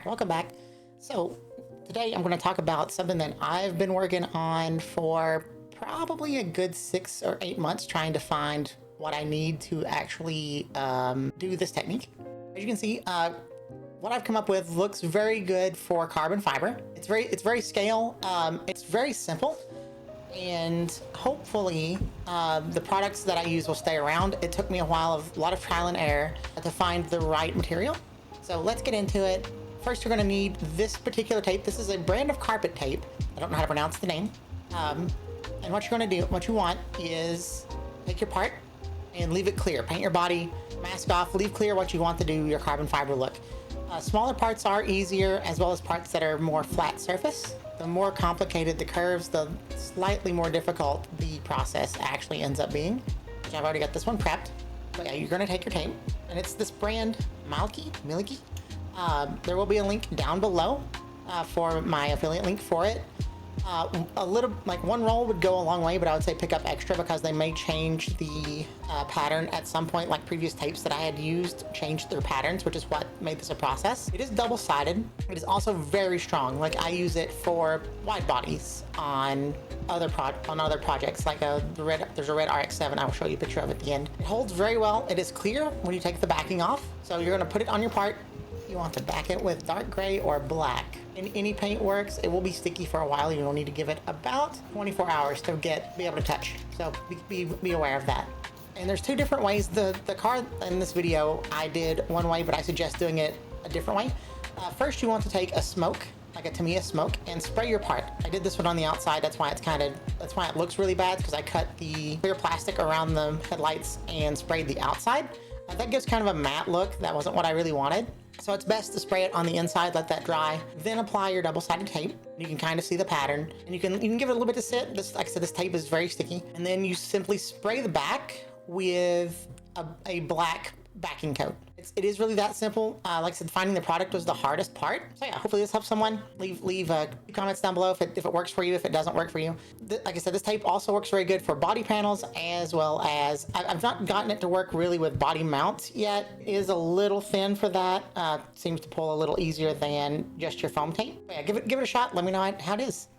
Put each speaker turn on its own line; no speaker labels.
Alright, welcome back. So today I'm going to talk about something that I've been working on for probably a good 6 or 8 months, trying to find what I need to actually do this technique. As you can see, what I've come up with looks very good for carbon fiber. It's very scale. It's very simple, and hopefully the products that I use will stay around. It took me a while of a lot of trial and error to find the right material. So let's get into it. First, you're going to need this particular tape. This is a brand of carpet tape. I don't know how to pronounce the name. And what you're going to do, what you want is take your part and leave it clear. Paint your body, mask off, leave clear what you want to do your carbon fiber look. Smaller parts are easier, as well as parts that are more flat surface. The more complicated the curves, the slightly more difficult the process actually ends up being, which I've already got this one prepped. But yeah, you're going to take your tape, and it's this brand, Milky. There will be a link down below for my affiliate link for it. A little, like one roll would go a long way, but I would say pick up extra because they may change the pattern at some point. Like previous tapes that I had used changed their patterns, which is what made this a process. It is double-sided. It is also very strong. Like I use it for wide bodies on other projects, like there's a red RX-7. I will show you a picture of at the end. It holds very well. It is clear when you take the backing off. So you're going to put it on your part. You want to back it with dark gray or black. Any paint works. It will be sticky for a while. You will need to give it about 24 hours to be able to touch. So be aware of that. And there's two different ways. The car in this video, I did one way, but I suggest doing it a different way. First, you want to take a smoke, like a Tamiya smoke, and spray your part. I did this one on the outside. That's why it looks really bad, because I cut the clear plastic around the headlights and sprayed the outside. That gives kind of a matte look. That wasn't what I really wanted. So it's best to spray it on the inside, let that dry, then apply your double-sided tape. You can kind of see the pattern, and you can give it a little bit to sit. This, like I said, this tape is very sticky. And then you simply spray the back with a black backing coat. It is really that simple. Like I said, finding the product was the hardest part. So yeah, hopefully this helps someone. Leave comments down below if it works for you, if it doesn't work for you. Like I said, this tape also works very good for body panels, as well as I've not gotten it to work really with body mounts yet. It is a little thin for that. Seems to pull a little easier than just your foam tape. But yeah, give it a shot. Let me know how it is.